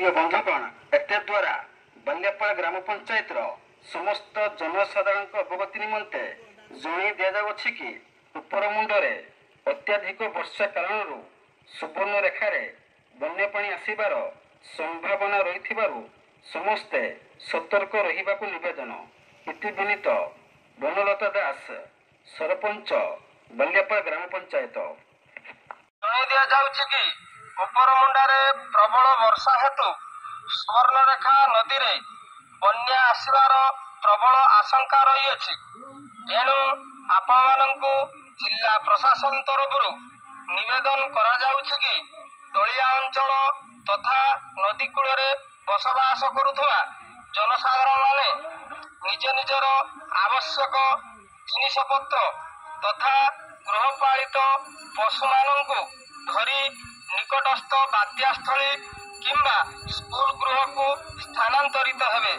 प्रिय बंधुगण एत द्वारा बाल्यापाल ग्राम पंचायत समस्त जनसाधारण अवगति निमंते जन दि कि उपर मुंडे अत्याधिक वर्षा कारण सुवर्ण रेखार बन्या पानी आसबार संभावना रही समस्ते सतर्क रहा नवेदन। इति विनीत बनलता दास सरपंच बाल्यापाल ग्राम पंचायत। जन दि उपरमुंडारे प्रबल वर्षा हेतु सुवर्णरेखा नदी रे बन्या आसबार प्रबल आशंका रही। तेणु आपण जिला प्रशासन तरफ निवेदन करा कि तलिया अंचल तथा नदी कूल बसवास करुवा जनसाधारण माने निज निजर आवश्यक जिनिसपत्र तथा गृहपालित पशु मानक धरी निकटस्थ बात्यास्थली किंबा स्कूल गृह को स्थानांतरित हेबे।